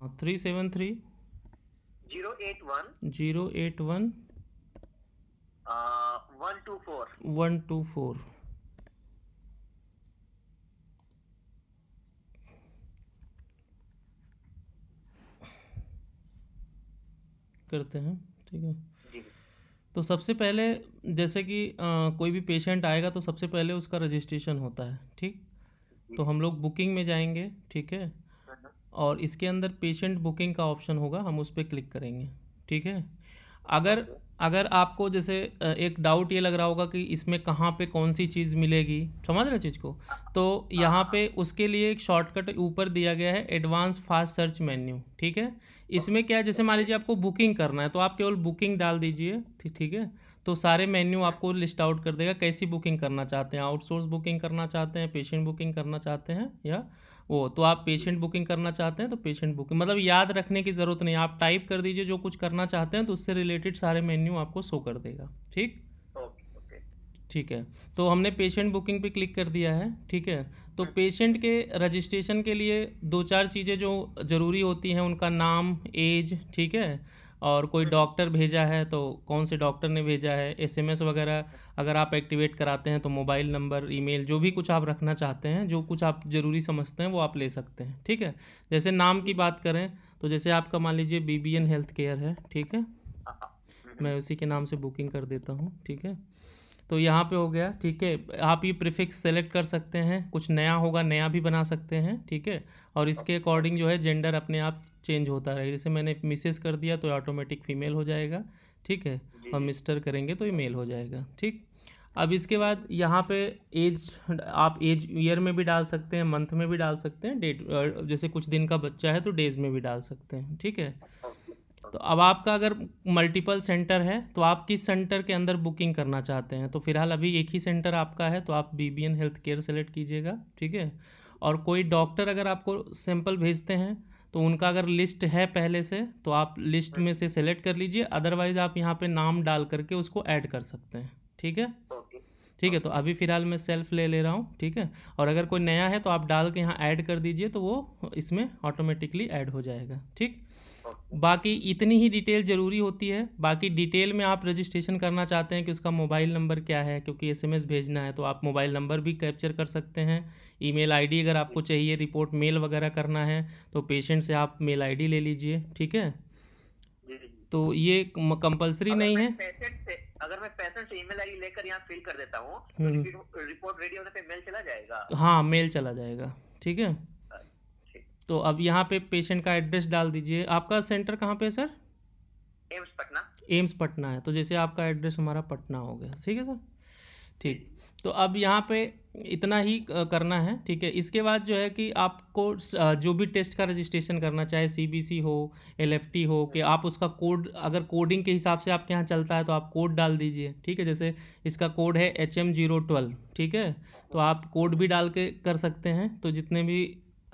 373 081 081 124। 124 करते हैं। ठीक है, जी तो सबसे पहले जैसे कि कोई भी पेशेंट आएगा तो सबसे पहले उसका रजिस्ट्रेशन होता है। ठीक, जी। तो हम लोग बुकिंग में जाएंगे। ठीक है, और इसके अंदर पेशेंट बुकिंग का ऑप्शन होगा, हम उस पर क्लिक करेंगे। ठीक है, अगर ओके। अगर आपको जैसे एक डाउट ये लग रहा होगा कि इसमें कहाँ पे कौन सी चीज़ मिलेगी, समझ रहे चीज़ को, तो हाँ यहाँ हाँ हाँ। पे उसके लिए एक शॉर्टकट ऊपर दिया गया है, एडवांस फास्ट सर्च मेन्यू। ठीक है, इसमें क्या है, जैसे मान ओके। लीजिए आपको बुकिंग करना है तो आप केवल बुकिंग डाल दीजिए। ठीक ठीक है, तो सारे मेन्यू आपको लिस्ट आउट कर देगा, कैसी बुकिंग करना चाहते हैं, आउटसोर्स बुकिंग करना चाहते हैं, पेशेंट बुकिंग करना चाहते हैं, या वो तो आप जी पेशेंट बुकिंग करना चाहते हैं तो पेशेंट बुकिंग, मतलब याद रखने की ज़रूरत नहीं, आप टाइप कर दीजिए जो कुछ करना चाहते हैं तो उससे रिलेटेड सारे मेन्यू आपको शो कर देगा। ठीक, ओके ओके। ठीक है, तो हमने पेशेंट बुकिंग पे क्लिक कर दिया है। ठीक है, तो पेशेंट के रजिस्ट्रेशन के लिए दो चार चीज़ें जो ज़रूरी होती हैं, उनका नाम, एज, ठीक है, और कोई डॉक्टर भेजा है तो कौन से डॉक्टर ने भेजा है, एसएमएस वगैरह अगर आप एक्टिवेट कराते हैं तो मोबाइल नंबर, ईमेल, जो भी कुछ आप रखना चाहते हैं, जो कुछ आप ज़रूरी समझते हैं वो आप ले सकते हैं। ठीक है, जैसे नाम की बात करें तो जैसे आपका मान लीजिए बीबीएन हेल्थ केयर है। ठीक है, हाँ हाँ। मैं उसी के नाम से बुकिंग कर देता हूँ। ठीक है, तो यहाँ पे हो गया। ठीक है, आप ये प्रीफिक्स सेलेक्ट कर सकते हैं, कुछ नया होगा नया भी बना सकते हैं। ठीक है, और इसके अकॉर्डिंग जो है जेंडर अपने आप चेंज होता रहेगा, जैसे मैंने मिसेस कर दिया तो ऑटोमेटिक फीमेल हो जाएगा। ठीक है, जी और जी। मिस्टर करेंगे तो ये मेल हो जाएगा। ठीक, अब इसके बाद यहाँ पे एज, आप एज ईयर में भी डाल सकते हैं, मंथ में भी डाल सकते हैं, डेट जैसे कुछ दिन का बच्चा है तो डेज में भी डाल सकते हैं। ठीक है, ओके तो ओके। अब आपका अगर मल्टीपल सेंटर है तो आप किस सेंटर के अंदर बुकिंग करना चाहते हैं, तो फिलहाल अभी एक ही सेंटर आपका है तो आप बीबीएन हेल्थ केयर सेलेक्ट कीजिएगा। ठीक है, और कोई डॉक्टर अगर आपको सैंपल भेजते हैं तो उनका अगर लिस्ट है पहले से तो आप लिस्ट में से सेलेक्ट कर लीजिए, अदरवाइज़ आप यहाँ पे नाम डाल करके उसको ऐड कर सकते हैं। ठीक है, ओके ठीक है, तो ओके। अभी फ़िलहाल मैं सेल्फ ले ले रहा हूँ। ठीक है, और अगर कोई नया है तो आप डाल के यहाँ ऐड कर दीजिए तो वो इसमें ऑटोमेटिकली ऐड हो जाएगा। ठीक, ओके। बाकी इतनी ही डिटेल ज़रूरी होती है, बाकी डिटेल में आप रजिस्ट्रेशन करना चाहते हैं कि उसका मोबाइल नंबर क्या है, क्योंकि एसएमएस भेजना है तो आप मोबाइल नंबर भी कैप्चर कर सकते हैं। ईमेल आईडी अगर जी आपको चाहिए रिपोर्ट मेल वगैरह करना है तो पेशेंट से आप मेल आईडी ले लीजिए। ठीक है, जी जी। तो ये कंपलसरी अगर नहीं मैं है। पेशेंट से अगर मैं पेशेंट से ईमेल आईडी लेकर यहाँ फिल कर देता हूँ तो हम्म, रिपोर्ट रेडी होने पे मेल चला जाएगा। हाँ, मेल चला जाएगा। ठीक है, ठीक। तो अब यहाँ पे पेशेंट का एड्रेस डाल दीजिए। आपका सेंटर कहाँ पे है sir? AIIMS Patna. AIIMS Patna है, तो जैसे आपका एड्रेस हमारा पटना हो गया। ठीक है सर, जी ठीक, तो अब यहाँ पे इतना ही करना है। ठीक है, इसके बाद जो है कि आपको जो भी टेस्ट का रजिस्ट्रेशन करना, चाहे सीबीसी हो, एलएफटी हो, कि आप उसका कोड अगर कोडिंग के हिसाब से आपके यहाँ चलता है तो आप कोड डाल दीजिए। ठीक है, जैसे इसका कोड है HM012। ठीक है, तो आप कोड भी डाल के कर सकते हैं, तो जितने भी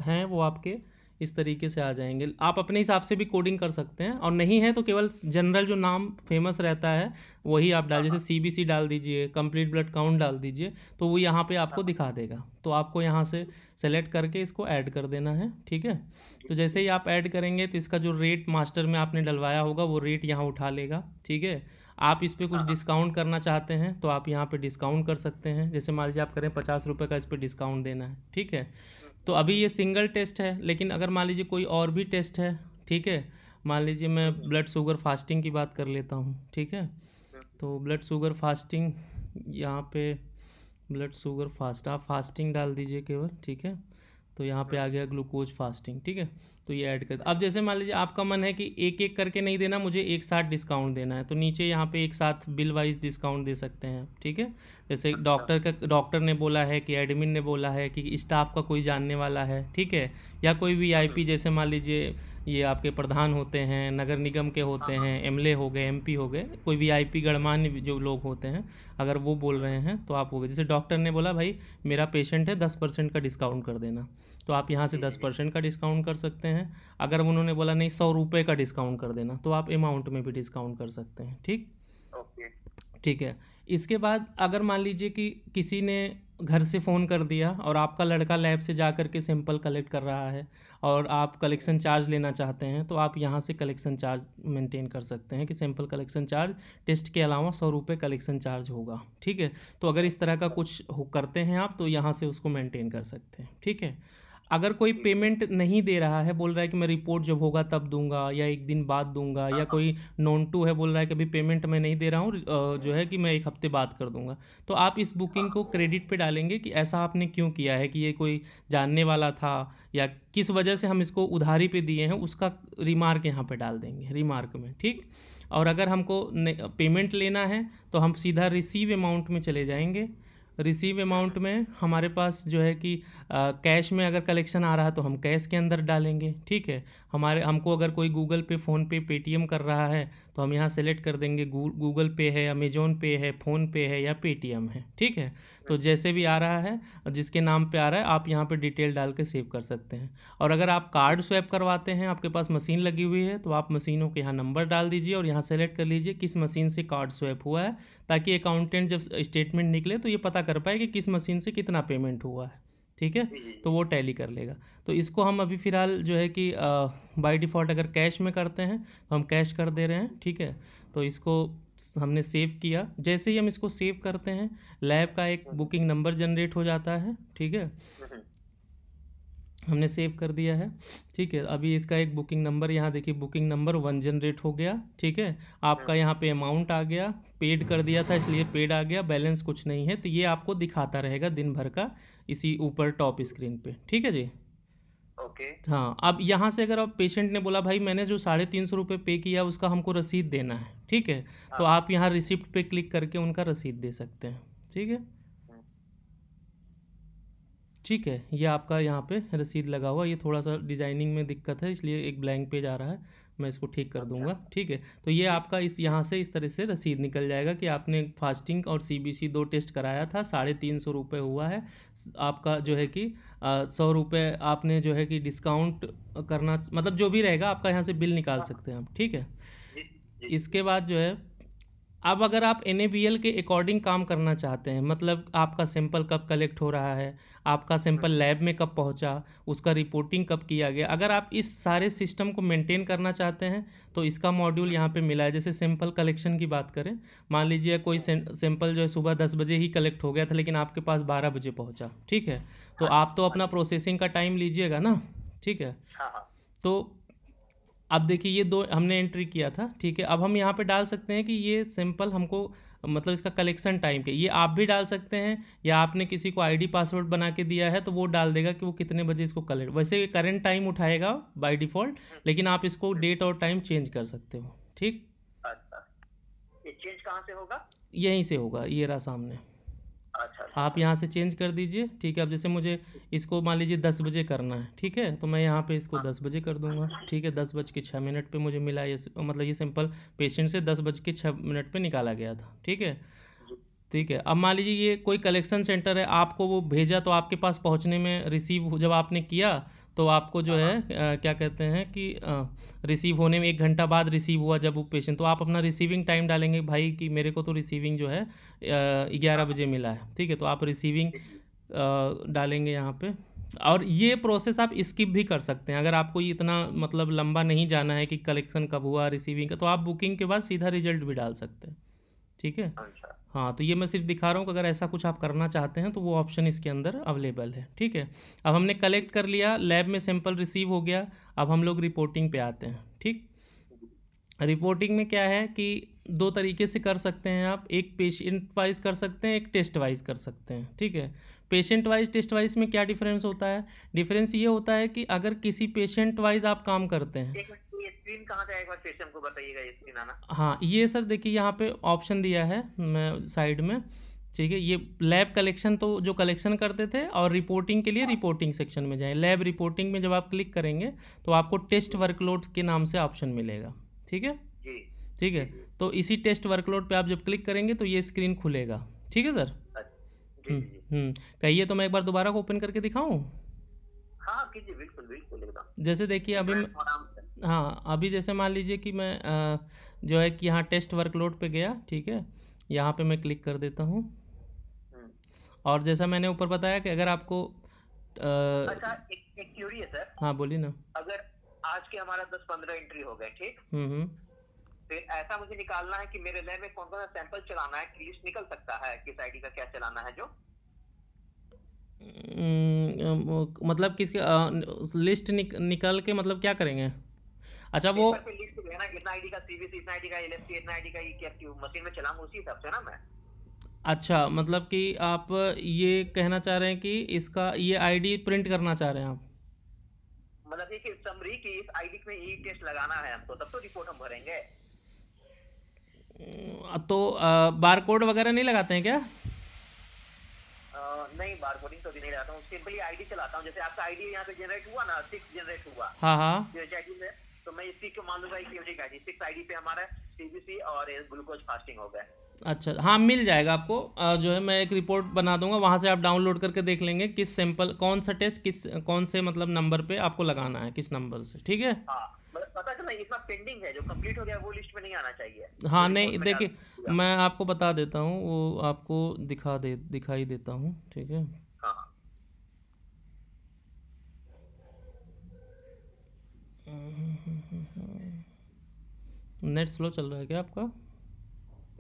हैं वो आपके इस तरीके से आ जाएंगे। आप अपने हिसाब से भी कोडिंग कर सकते हैं, और नहीं है तो केवल जनरल जो नाम फेमस रहता है वही आप डाल, हाँ जैसे हाँ सीबीसी डाल दीजिए, कंप्लीट ब्लड काउंट डाल दीजिए, तो वो यहाँ पे हाँ आपको हाँ। दिखा देगा। तो आपको यहाँ से सेलेक्ट करके इसको ऐड कर देना है। ठीक है, तो जैसे ही आप ऐड करेंगे तो इसका जो रेट मास्टर में आपने डलवाया होगा वो रेट यहाँ उठा लेगा। ठीक है, आप इस पर कुछ हाँ हाँ। डिस्काउंट करना चाहते हैं तो आप यहाँ पे डिस्काउंट कर सकते हैं, जैसे मान लीजिए आप करें 50 रुपये का इस पर डिस्काउंट देना है। ठीक है, तो अभी ये सिंगल टेस्ट है, लेकिन अगर मान लीजिए कोई और भी टेस्ट है, ठीक है, मान लीजिए मैं ब्लड शुगर फास्टिंग की बात कर लेता हूँ। ठीक है, तो ब्लड शुगर फास्टिंग, यहाँ पे ब्लड शुगर फास्ट, आप फास्टिंग डाल दीजिए केवल। ठीक है, तो यहाँ पे आ गया ग्लूकोज फास्टिंग। ठीक है, तो ये ऐड कर, अब जैसे मान लीजिए आपका मन है कि एक एक करके नहीं देना, मुझे एक साथ डिस्काउंट देना है, तो नीचे यहाँ पे एक साथ बिल वाइज डिस्काउंट दे सकते हैं। ठीक है, जैसे अच्छा। डॉक्टर ने बोला है कि एडमिन ने बोला है कि स्टाफ का कोई जानने वाला है। ठीक है, या कोई वीआईपी, जैसे मान लीजिए ये आपके प्रधान होते हैं, नगर निगम के हाँ होते हाँ। हैं, एमएलए हो गए, एमपी हो गए, कोई वीआईपी गणमान्य जो लोग होते हैं, अगर वो बोल रहे हैं तो आप हो गए, जैसे डॉक्टर ने बोला भाई मेरा पेशेंट है 10% का डिस्काउंट कर देना, तो आप यहाँ से जी जी जी। 10% का डिस्काउंट कर सकते हैं। अगर उन्होंने बोला नहीं 100 रुपये का डिस्काउंट कर देना, तो आप अमाउंट में भी डिस्काउंट कर सकते हैं। ठीक, ओके। ठीक है, इसके बाद अगर मान लीजिए कि किसी ने घर से फ़ोन कर दिया और आपका लड़का लैब से जा कर के सैंपल कलेक्ट कर रहा है और आप कलेक्शन चार्ज लेना चाहते हैं तो आप यहाँ से कलेक्शन चार्ज मेंटेन कर सकते हैं कि सैंपल कलेक्शन चार्ज टेस्ट के अलावा 100 रुपये कलेक्शन चार्ज होगा। ठीक है, तो अगर इस तरह का कुछ करते हैं आप तो यहाँ से उसको मेंटेन कर सकते हैं। ठीक है, अगर कोई पेमेंट नहीं दे रहा है, बोल रहा है कि मैं रिपोर्ट जब होगा तब दूंगा या एक दिन बाद दूंगा, या कोई नॉन टू है बोल रहा है कि अभी पेमेंट मैं नहीं दे रहा हूँ, जो है कि मैं एक हफ्ते बाद कर दूंगा, तो आप इस बुकिंग को क्रेडिट पे डालेंगे कि ऐसा आपने क्यों किया है, कि ये कोई जानने वाला था या किस वजह से हम इसको उधारी पे दिए हैं, उसका रिमार्क यहाँ पे डाल देंगे रिमार्क में। ठीक, और अगर हमको पेमेंट लेना है तो हम सीधा रिसीव अमाउंट में चले जाएंगे। रिसीव अमाउंट में हमारे पास जो है कि कैश में अगर कलेक्शन आ रहा है तो हम कैश के अंदर डालेंगे। ठीक है, हमको अगर कोई गूगल पे, फ़ोन पे, पेटीएम कर रहा है तो हम यहाँ सेलेक्ट कर देंगे गूगल पे है, अमेजोन पे है, फ़ोन पे है या पेटीएम है। ठीक है, तो जैसे भी आ रहा है, जिसके नाम पे आ रहा है, आप यहाँ पे डिटेल डाल के सेव कर सकते हैं। और अगर आप कार्ड स्वैप करवाते हैं, आपके पास मशीन लगी हुई है, तो आप मशीनों के यहाँ नंबर डाल दीजिए और यहाँ सेलेक्ट कर लीजिए किस मशीन से कार्ड स्वैप हुआ है, ताकि अकाउंटेंट जब स्टेटमेंट निकले तो ये पता कर पाए कि किस मशीन से कितना पेमेंट हुआ है। ठीक है, तो वो टैली कर लेगा। तो इसको हम अभी फ़िलहाल जो है कि बाय डिफ़ॉल्ट अगर कैश में करते हैं तो हम कैश कर दे रहे हैं। ठीक है, तो इसको हमने सेव किया। जैसे ही हम इसको सेव करते हैं, लैब का एक बुकिंग नंबर जनरेट हो जाता है। ठीक है, हमने सेव कर दिया है। ठीक है, अभी इसका एक बुकिंग नंबर यहाँ देखिए, बुकिंग नंबर 1 जनरेट हो गया। ठीक है, आपका यहाँ पे अमाउंट आ गया, पेड कर दिया था इसलिए पेड आ गया, बैलेंस कुछ नहीं है, तो ये आपको दिखाता रहेगा दिन भर का इसी ऊपर टॉप स्क्रीन पे। ठीक है जी। ओके। हाँ, अब यहाँ से अगर आप पेशेंट ने बोला भाई मैंने जो 350 रुपये पे किया उसका हमको रसीद देना है, ठीक है, तो आप यहाँ रिसिप्ट पे क्लिक करके उनका रसीद दे सकते हैं। ठीक है, ठीक है, ये आपका यहाँ पे रसीद लगा हुआ, ये थोड़ा सा डिजाइनिंग में दिक्कत है इसलिए एक ब्लैंक पेज आ रहा है, मैं इसको ठीक कर दूंगा। ठीक है, तो ये आपका इस यहाँ से इस तरह से रसीद निकल जाएगा कि आपने फास्टिंग और सीबीसी 2 टेस्ट कराया था, 350 रुपये हुआ है आपका, जो है कि 100 रुपये आपने जो है कि डिस्काउंट करना, मतलब जो भी रहेगा आपका यहाँ से बिल निकाल सकते हैं हम। ठीक है, इसके बाद जो है, अब अगर आप NABL के अकॉर्डिंग काम करना चाहते हैं, मतलब आपका सैंपल कब कलेक्ट हो रहा है, आपका सैंपल लैब में कब पहुंचा, उसका रिपोर्टिंग कब किया गया, अगर आप इस सारे सिस्टम को मेंटेन करना चाहते हैं तो इसका मॉड्यूल यहाँ पे मिला है। जैसे सैंपल कलेक्शन की बात करें, मान लीजिए कोई सैंपल जो है सुबह 10 बजे ही कलेक्ट हो गया था लेकिन आपके पास 12 बजे पहुँचा। ठीक है, तो आप तो अपना प्रोसेसिंग का टाइम लीजिएगा ना। ठीक है, तो अब देखिए ये 2 हमने एंट्री किया था। ठीक है, अब हम यहाँ पे डाल सकते हैं कि ये सैंपल हमको, मतलब इसका कलेक्शन टाइम के, ये आप भी डाल सकते हैं या आपने किसी को आईडी पासवर्ड बना के दिया है तो वो डाल देगा कि वो कितने बजे इसको कलेक्ट, वैसे ये करंट टाइम उठाएगा बाय डिफ़ॉल्ट, लेकिन आप इसको डेट और टाइम चेंज कर सकते हो। ठीक, अच्छा, ये चेंज कहाँ से होगा? यहीं से होगा, ये रहा सामने। अच्छा, आप यहाँ से चेंज कर दीजिए। ठीक है, अब जैसे मुझे इसको मान लीजिए 10 बजे करना है, ठीक है, तो मैं यहाँ पे इसको 10 बजे कर दूंगा। ठीक है, 10:06 पे मुझे मिला ये, मतलब ये सैंपल पेशेंट से 10:06 पे निकाला गया था। ठीक है, ठीक है, अब मान लीजिए ये कोई कलेक्शन सेंटर है, आपको वो भेजा तो आपके पास पहुंचने में रिसीव जब आपने किया तो आपको जो है क्या कहते हैं कि रिसीव होने में 1 घंटा बाद रिसीव हुआ जब वो पेशेंट, तो आप अपना रिसीविंग टाइम डालेंगे भाई कि मेरे को तो रिसीविंग जो है 11 बजे मिला है। ठीक है, तो आप रिसीविंग डालेंगे यहाँ पे, और ये प्रोसेस आप स्किप भी कर सकते हैं अगर आपको ये इतना मतलब लंबा नहीं जाना है कि कलेक्शन कब हुआ रिसीविंग का, तो आप बुकिंग के बाद सीधा रिजल्ट भी डाल सकते हैं। ठीक है, हाँ, तो ये मैं सिर्फ दिखा रहा हूँ कि अगर ऐसा कुछ आप करना चाहते हैं तो वो ऑप्शन इसके अंदर अवेलेबल है। ठीक है, अब हमने कलेक्ट कर लिया, लैब में सैंपल रिसीव हो गया, अब हम लोग रिपोर्टिंग पे आते हैं। ठीक, रिपोर्टिंग में क्या है कि 2 तरीके से कर सकते हैं आप, एक पेशेंट वाइज कर सकते हैं, एक टेस्ट वाइज कर सकते हैं। ठीक है, पेशेंट वाइज टेस्ट वाइज में क्या डिफरेंस होता है? डिफरेंस ये होता है कि अगर किसी पेशेंट वाइज आप काम करते हैं, ये स्क्रीन कहाँ से आएगा, सिस्टम को बताइएगा ये स्क्रीन आना। हाँ, ये सर देखिए यहाँ पे ऑप्शन दिया है मैं साइड में। ठीक है, ये लैब कलेक्शन तो जो कलेक्शन करते थे, और रिपोर्टिंग के लिए रिपोर्टिंग सेक्शन में जाएं। लैब रिपोर्टिंग में जब आप क्लिक करेंगे तो आपको टेस्ट वर्कलोड के नाम से ऑप्शन मिलेगा। ठीक है, ठीक है, तो इसी टेस्ट वर्कलोड पे आप जब क्लिक करेंगे तो ये स्क्रीन खुलेगा। ठीक है सर, कहिए तो मैं एक बार दोबारा को ओपन करके दिखाऊं? हाँ कीजिए, बिल्कुल बिल्कुल एकदम। जैसे देखिए अभी हाँ, अभी जैसे मान लीजिए कि मैं जो है कि यहाँ टेस्ट वर्कलोड पे गया। ठीक है, यहाँ पे मैं क्लिक कर देता हूँ, और जैसा मैंने ऊपर बताया कि अगर आपको अच्छा, एक क्यूरी है सर। हाँ बोलिए ना। अगर आज के हमारा 10-15 एंट्री हो गए, ठीक, हम्म। फिर ऐसा मुझे निकालना है कि मेरे लैब में कौन कौन सा सैंपल चलाना है, कि लिस्ट निकल सकता है किस आईडी का क्या चलाना है जो। मतलब किसके लिस्ट निकल के मतलब क्या करेंगे? अच्छा वो, पेपर पे लिस्ट है ना, इतना आईडी का सीबीसी, इतना आईडी का एलएफसी, इतना आईडी का ईकेएफटी, मशीन में चलाऊंगा उसी हिसाब से ना मैं। अच्छा मतलब कि आप ये कहना चाह रहे हैं कि इसका ये आईडी प्रिंट करना चाह रहे हैं आप? मतलब ये कि समरी की इस आईडी में ई टेस्ट लगाना है हमको, तब तो रिपोर्ट हम भरेंगे। तो बारकोड वगैरह नहीं लगाते हैं क्या? नहीं, बार कोडिंग तो भी नहीं लगाता हूँ, सिंपली आईडी चलाता हूँ। जैसे आपका आईडी यहाँ पे जनरेट हुआ ना, 6 जनरेट हुआ हाँ हाँ। आईडी में, तो मैं इसी को मान लूंगा कि यूनिक आईडी 6 आईडी पे हमारा सीबीसी और ग्लूकोज फास्टिंग हो गया। अच्छा हाँ, मिल जाएगा आपको। जो है मैं एक रिपोर्ट बना दूंगा, वहाँ से आप डाउनलोड करके देख लेंगे किस सैंपल, कौन सा टेस्ट किस कौन से मतलब नंबर पे आपको लगाना है, किस नंबर से, ठीक है। हाँ, मतलब पता चला इतना पेंडिंग है, जो कंप्लीट हो गया वो लिस्ट में नहीं आना चाहिए, हाँ जो रिपोर्ट नहीं में डाल देखिए, दिया। मैं आपको बता देता हूँ, वो आपको दिखाई देता हूँ, ठीक है। हाँ, नेट स्लो चल रहा है क्या आपका?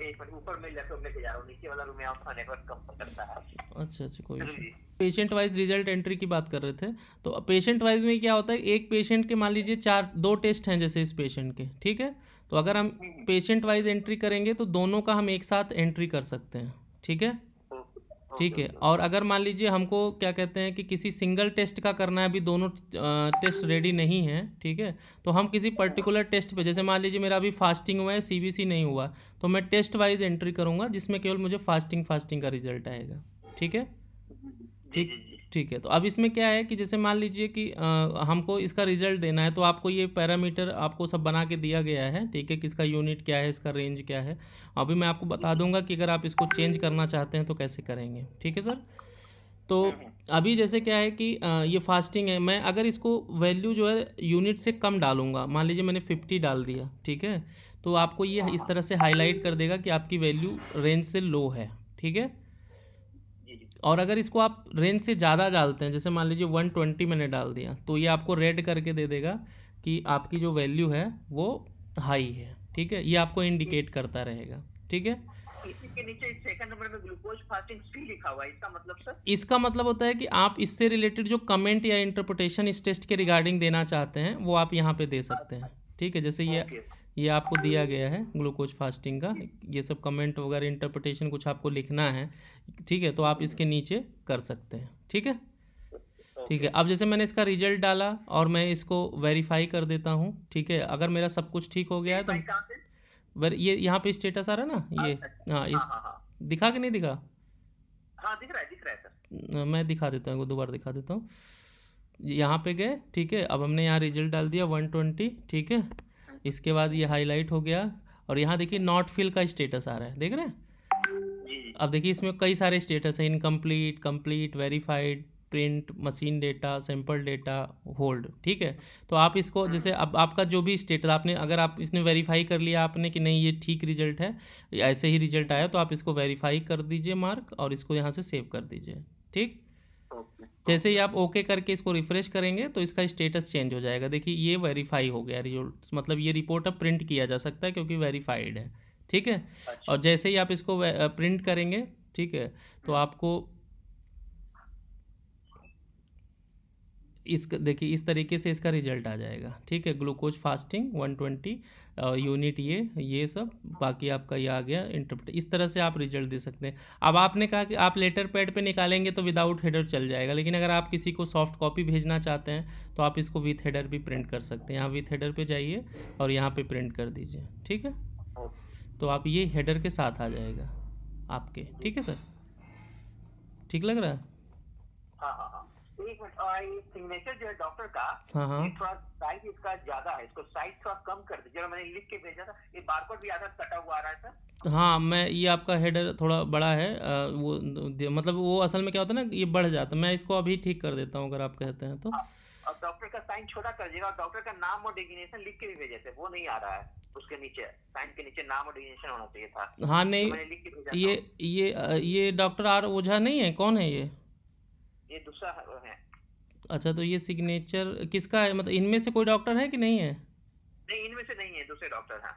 एक मिनट, ऊपर में लैपटॉप लेके जा रहा हूँ, नीचे वाला रूम में आपका नेटवर्क कम करता है। अच्छा अच्छा, कोई चलो इशू। जी। पेशेंट वाइज रिजल्ट एंट्री की बात कर रहे थे। तो पेशेंट वाइज में क्या होता है, एक पेशेंट के मान लीजिए चार दो टेस्ट हैं जैसे इस पेशेंट के, ठीक है। तो अगर हम पेशेंट वाइज एंट्री करेंगे तो दोनों का हम एक साथ एंट्री कर सकते हैं, ठीक है। ओके ठीक ओके है, ओके। और अगर मान लीजिए हमको क्या कहते हैं कि किसी सिंगल टेस्ट का करना है, अभी दोनों टेस्ट रेडी नहीं है, ठीक है। तो हम किसी पर्टिकुलर टेस्ट पे, जैसे मान लीजिए मेरा अभी फास्टिंग हुआ है, सीबीसी नहीं हुआ, तो मैं टेस्ट वाइज एंट्री करूंगा जिसमें केवल मुझे फास्टिंग का रिजल्ट आएगा, ठीक है। जी ठीक जी जी। ठीक है, तो अब इसमें क्या है कि जैसे मान लीजिए कि हमको इसका रिजल्ट देना है, तो आपको ये पैरामीटर आपको सब बना के दिया गया है, ठीक है, कि इसका यूनिट क्या है, इसका रेंज क्या है। अभी मैं आपको बता दूंगा कि अगर आप इसको चेंज करना चाहते हैं तो कैसे करेंगे, ठीक है सर। तो हम्म। अभी जैसे क्या है कि ये फास्टिंग है, मैं अगर इसको वैल्यू जो है यूनिट से कम डालूंगा, मान लीजिए मैंने 50 डाल दिया, ठीक है। तो आपको ये हाँ इस हाँ। तरह से हाईलाइट कर देगा कि आपकी वैल्यू रेंज से लो है, ठीक है। जी जी। और अगर इसको आप रेंज से ज़्यादा डालते हैं, जैसे मान लीजिए 120 मैंने डाल दिया, तो ये आपको रेड करके दे देगा कि आपकी जो वैल्यू है वो हाई है, ठीक है। ये आपको इंडिकेट करता रहेगा, ठीक है। इसी के नीचे सेकंड नंबर में ग्लूकोज फास्टिंग फ्री लिखा हुआ है, इसका मतलब सर? इसका मतलब होता है कि आप इससे रिलेटेड जो कमेंट या इंटरप्रिटेशन इस टेस्ट के रिगार्डिंग देना चाहते हैं वो आप यहाँ पे दे सकते हैं, ठीक है। जैसे ओके। ये आपको दिया गया है ग्लूकोज फास्टिंग का, ये सब कमेंट वगैरह इंटरप्रिटेशन कुछ आपको लिखना है, ठीक है, तो आप इसके नीचे कर सकते हैं, ठीक है। ठीक ओके। है, अब जैसे मैंने इसका रिजल्ट डाला और मैं इसको वेरीफाई कर देता हूँ, ठीक है। अगर मेरा सब कुछ ठीक हो गया है तो वेरीफाई कहाँ से? ये यहाँ पे स्टेटस आ रहा है ना ये। अच्छा अच्छा। हाँ, हाँ इस हाँ हाँ। दिखा कि नहीं दिखा? हाँ दिख रहा है सर। मैं दिखा देता हूँ, दोबारा दिखा देता हूँ। यहाँ पे गए, ठीक है, अब हमने यहाँ रिजल्ट डाल दिया 120, ठीक है। इसके बाद ये हाईलाइट हो गया और यहाँ देखिए नॉट फिल का स्टेटस आ रहा है, देख रहे हैं। जी जी। अब देखिए इसमें कई सारे स्टेटस हैं, incomplete, complete, verified, print, machine data, sample data, hold, ठीक है। तो आप इसको जैसे अब आपका जो भी स्टेटस आपने, अगर आप इसने वेरीफाई कर लिया आपने कि नहीं ये ठीक रिजल्ट है, ऐसे ही रिजल्ट आया, तो आप इसको वेरीफाई कर दीजिए मार्क और इसको यहाँ से सेव कर दीजिए, ठीक। ओके जैसे ही ओके। आप ओके करके इसको रिफ्रेश करेंगे तो इसका स्टेटस चेंज हो जाएगा, देखिए ये वेरीफाई हो गया रिजल्ट, मतलब ये रिपोर्ट अब प्रिंट किया जा सकता है क्योंकि वेरीफाइड है, ठीक है। अच्छा। और जैसे ही आप इसको प्रिंट करेंगे, ठीक है, तो आपको इस देखिए इस तरीके से इसका रिजल्ट आ जाएगा, ठीक है। ग्लूकोज फास्टिंग 120 यूनिट, ये सब बाकी आपका ये आ गया इंटरप्रेट, इस तरह से आप रिजल्ट दे सकते हैं। अब आपने कहा कि आप लेटर पैड पे निकालेंगे तो विदाउट हेडर चल जाएगा, लेकिन अगर आप किसी को सॉफ्ट कॉपी भेजना चाहते हैं तो आप इसको विथ हेडर भी प्रिंट कर सकते हैं। यहाँ विथ हेडर पे जाइए और यहाँ पे प्रिंट कर दीजिए, ठीक है। ओके। तो आप ये हेडर के साथ आ जाएगा आपके, ठीक है सर, ठीक लग रहा है? हाँ हाँ हाँ। एक मिनट, और ये सिग्नेचर जो है डॉक्टर का, हाँ हाँ ये थोड़ा साइज इसका ज्यादा है, इसको साइज थोड़ा कम कर दीजिए, मैंने लिख के भेजा था। ये बारकोड भी आधा कटा हुआ आ रहा है सर। हाँ, मैं ये आपका हेडर थोड़ा बड़ा है, मतलब वो असल में क्या होता है ना, ये बढ़ जाता है, मैं इसको अभी ठीक कर देता हूँ अगर आप कहते हैं तो। और डॉक्टर का साइन छोटा कर दीजिएगा, और डॉक्टर का नाम और डिग्नेशन लिख के भी भेजे थे, वो नहीं आ रहा है। उसके नीचे साइन के नीचे नाम और डिग्नेशन होना चाहिए था, हाँ तो नहीं, मैंने लिख के भेजा ये था। ये डॉक्टर आर ओझा नहीं है, कौन है ये? ये दूसरा है। अच्छा, तो ये सिग्नेचर किसका है, मतलब इनमें से कोई डॉक्टर है कि नहीं है? नहीं, इनमें से नहीं है, दूसरे डॉक्टर हैं।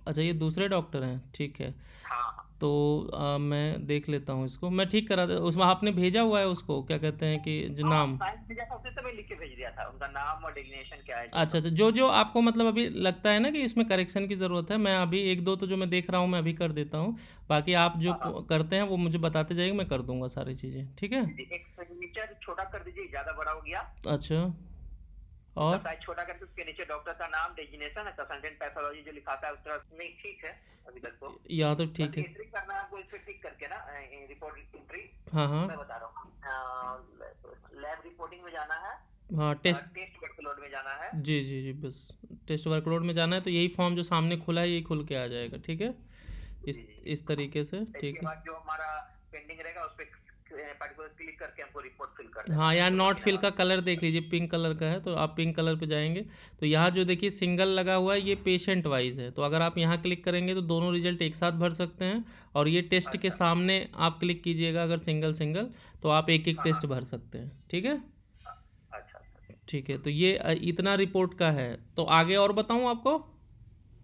अच्छा, ये दूसरे डॉक्टर हैं, ठीक है। हाँ हाँ। तो मैं देख लेता हूँ इसको, मैं ठीक करा दे। उसमें आपने भेजा हुआ है उसको, क्या कहते हैं कि जो हाँ, नाम। साइन भेजा था, उसी समय लिख के भेज दिया था, उनका नाम और डिग्नेशन क्या है, जो अच्छा सब। अच्छा, जो जो आपको मतलब अभी लगता है ना कि इसमें करेक्शन की ज़रूरत है, मैं अभी एक दो तो जो मैं देख रहा हूँ मैं अभी कर देता हूँ। बाकी आप जो हाँ हाँ। करते हैं वो मुझे बताते जाइए, मैं कर दूंगा सारी चीज़ें, ठीक है। जी जी, एक सिग्नेचर छोटा कर दीजिए, ज्यादा बड़ा हो गया। अच्छा। उसका और साइज छोटा करके उसके नीचे डॉक्टर का नाम, डेजिग्नेशन है, कंसल्टेंट पैथोलॉजी जो लिखा था उस तरह नहीं, ठीक है अभी तक तो। यहाँ तो बस ठीक है। एंट्री करना है आपको इस पे टिक करके ना, रिपोर्ट एंट्री। हाँ हाँ। मैं बता रहा हूँ, लैब रिपोर्टिंग में जाना है, हाँ, टेस्ट। टेस्ट वर्कलोड में जाना है। जी जी जी, बस टेस्ट वर्कलोड में जाना है, तो यही फॉर्म जो सामने खुला है यही खुल के आ जाएगा, ठीक है। जी इस जी। इस तरीके से, इसके ठीक है। बाद जो हमारा पेंडिंग रहेगा उस पर पर्टिकुलर क्लिक करके हमको रिपोर्ट फिल कर देना हाँ, है, यार छोटा नॉट बिना फिल का बात। कलर देख लीजिए, पिंक कलर का है, तो आप पिंक कलर पे जाएंगे। तो यहाँ जो देखिए सिंगल लगा हुआ है ये पेशेंट वाइज है, तो अगर आप यहाँ क्लिक करेंगे तो दोनों रिजल्ट एक साथ भर सकते हैं। और ये टेस्ट के अच्छा। सामने आप क्लिक कीजिएगा अगर सिंगल सिंगल, तो आप एक एक हाँ हाँ। टेस्ट भर सकते हैं, ठीक है। हाँ, अच्छा अच्छा। ठीक है, तो ये इतना रिपोर्ट का है। तो आगे और बताऊँ आपको?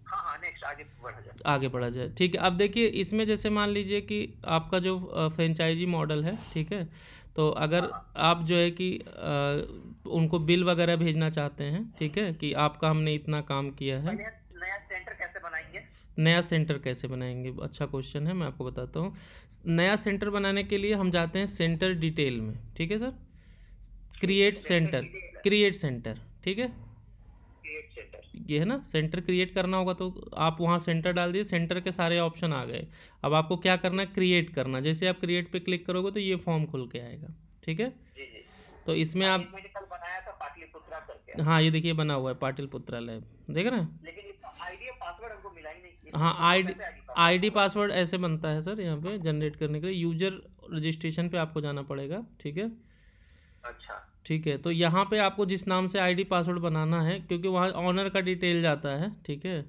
हाँ हाँ, नेक्स्ट आगे बढ़ा जाए। आगे बढ़ा जाए, ठीक है। अब देखिए इसमें जैसे मान लीजिए कि आपका जो फ्रेंचाइजी मॉडल है, ठीक है। तो हाँ अगर हाँ। आप जो है कि उनको बिल वगैरह भेजना चाहते हैं, ठीक है, कि आपका हमने इतना काम किया है। पहले नया सेंटर कैसे बनाएंगे? नया सेंटर कैसे बनाएंगे, अच्छा क्वेश्चन है, मैं आपको बताता हूँ। नया सेंटर बनाने के लिए हम जाते हैं सेंटर डिटेल में, ठीक है सर। ठीक है, क्रिएट सेंटर सेंटर। डिटेल है। क्रिएट सेंटर, ठीक है। Create centre. ये है ना, सेंटर क्रिएट करना होगा, तो आप वहाँ सेंटर डाल दिए, सेंटर के सारे ऑप्शन आ गए। अब आपको क्या करना है, क्रिएट करना। जैसे आप क्रिएट पे क्लिक करोगे तो ये फॉर्म खुल के आएगा, ठीक है। जी जी। तो इसमें आप, आयुष मेडिकल बनाया था पाटलिपुत्रा करके, हाँ ये देखिए बना हुआ है पाटिलपुत्रा लैब, देख रहे हैं। लेकिन इसका आईडी और पासवर्ड हमको मिला ही नहीं, हाँ, इसको आईडी कैसे आईडी पासवर्ड आईडी बनाऊंगा? पासवर्ड ऐसे बनता है सर, यहाँ पे जनरेट करने के लिए यूजर रजिस्ट्रेशन पे आपको जाना पड़ेगा, ठीक है। अच्छा। ठीक है, तो यहाँ पे आपको जिस नाम से आईडी पासवर्ड बनाना है, क्योंकि वहाँ ऑनर का डिटेल जाता है, ठीक है। हाँ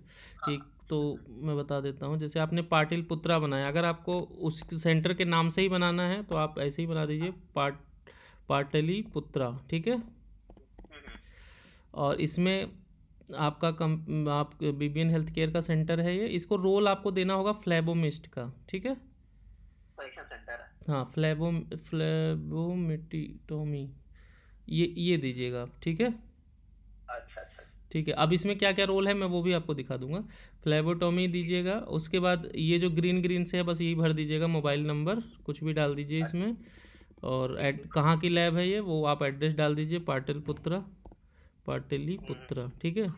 कि हाँ। तो मैं बता देता हूँ, जैसे आपने पाटिल पुत्रा बनाया, अगर आपको उस सेंटर के नाम से ही बनाना है तो आप ऐसे ही बना दीजिए, पाटली पुत्रा, ठीक है। हम्म। और इसमें आपका आप बीबीएन हेल्थ केयर का सेंटर है ये, इसको रोल आपको देना होगा फ्लैबोमिस्ट का, ठीक है। परीक्षण सेंटर है। हाँ, फ्लैबोमेटिटोमी, ये दीजिएगा आप, ठीक है। अच्छा अच्छा। ठीक है, अब इसमें क्या क्या रोल है मैं वो भी आपको दिखा दूंगा। फ्लेबोटॉमी दीजिएगा, उसके बाद ये जो ग्रीन ग्रीन से है बस यही भर दीजिएगा, मोबाइल नंबर कुछ भी डाल दीजिए अच्छा। इसमें। और ठीक ठीक। कहाँ की लैब है ये वो आप एड्रेस डाल दीजिए, पाटिलपुत्रा, हम्म पाटलिपुत्रा, ठीक है। हम्म।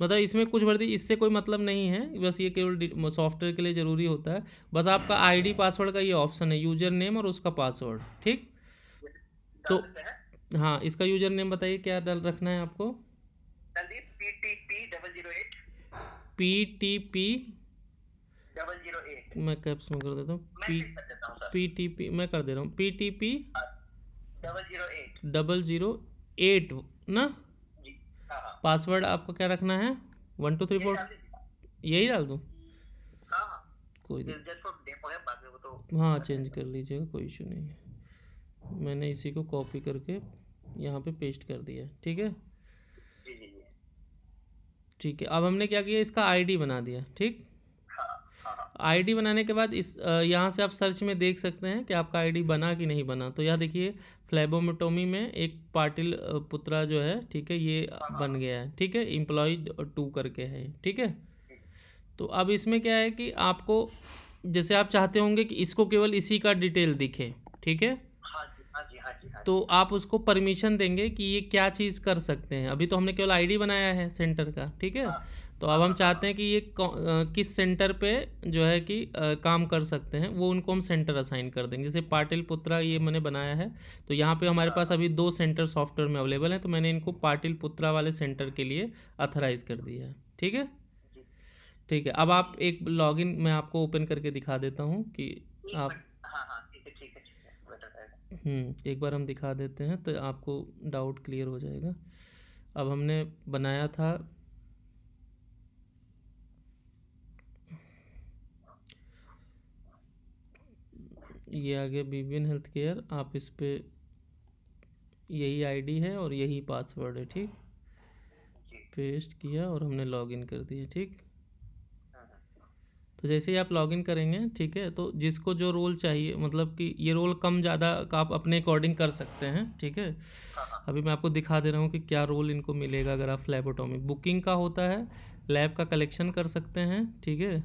मतलब इसमें कुछ भर दी, इससे कोई मतलब नहीं है, बस ये केवल सॉफ्टवेयर के लिए ज़रूरी होता है। बस आपका आईडी पासवर्ड का ये ऑप्शन है, यूजर नेम और उसका पासवर्ड, ठीक। ये तो डाल देते हैं। हाँ, इसका यूजर नेम बताइए क्या डाल रखना है आपको। Sandeep PTP 008 PTP, 008। मैं कैप्स में कर देता हूँ, मैं पी फिर कर देता हूँ सर। PTP मैं कर दे रहा हूँ, PTP 008। 008 ना। जी। हाँ हाँ। पासवर्ड आपको क्या रखना है, 1 2 3 4, यही डाल दीजिए। यही डाल दूँ। हाँ हाँ। कोई जस्ट फॉर डेमो है, बाद में वो तो हाँ, कर चेंज जाएगा। कर लीजिएगा, कोई इशू नहीं है। मैंने इसी को कॉपी करके यहाँ पे पेस्ट कर दिया है, ठीक है। जी जी जी। ठीक है, अब हमने क्या किया, इसका आईडी बना दिया, ठीक। हाँ हाँ हाँ। आईडी बनाने के बाद इस यहाँ से आप सर्च में देख सकते हैं कि आपका आईडी बना कि नहीं बना। तो यहाँ देखिए फ्लैबोमेटोमी में एक पाटिल पुत्रा जो है, ठीक है, ये हाँ हाँ बन हाँ। गया है, ठीक है, एम्प्लॉय 2 करके है, ठीक है। जी। तो अब इसमें क्या है कि आपको, जैसे आप चाहते होंगे कि इसको केवल इसी का डिटेल दिखे, ठीक है। हाँ जी हाँ जी हाँ जी हाँ तो जी। आप उसको परमिशन देंगे कि ये क्या चीज़ कर सकते हैं। अभी तो हमने केवल आईडी बनाया है सेंटर का, ठीक है। हाँ तो हाँ अब हम हाँ हाँ चाहते हाँ। हैं कि ये किस सेंटर पे जो है कि काम कर सकते हैं, वो उनको हम सेंटर असाइन कर देंगे। जैसे पाटिल पुत्रा ये मैंने बनाया है, तो यहाँ पे हमारे हाँ पास हाँ। अभी 2 सेंटर सॉफ्टवेयर में अवेलेबल हैं, तो मैंने इनको पाटिल पुत्रा वाले सेंटर के लिए अथराइज कर दिया है, ठीक है। जी ठीक है, अब जी आप जी। एक लॉगिन मैं आपको ओपन करके दिखा देता हूँ कि एक आप, मिनट, हाँ हाँ, ठीक है ठीक है ठीक है, बेटर रहेगा। एक बार हम दिखा देते हैं तो आपको डाउट क्लियर हो जाएगा। अब हमने बनाया था, ये आ गया बीबीएन हेल्थ केयर, आप इस पे यही आईडी है और यही पासवर्ड है, ठीक। जी। पेस्ट किया और हमने लॉगिन कर दिया, ठीक। हाँ, हाँ, तो जैसे ही आप लॉगिन करेंगे, ठीक है, तो जिसको जो रोल चाहिए, मतलब कि ये रोल कम ज़्यादा का आप अपने अकॉर्डिंग कर सकते हैं, ठीक है। हाँ, हाँ, अभी मैं आपको दिखा दे रहा हूँ कि क्या रोल इनको मिलेगा अगर आप फ्लैबोटॉमी। बुकिंग का होता है, लैब का कलेक्शन कर सकते हैं, ठीक है।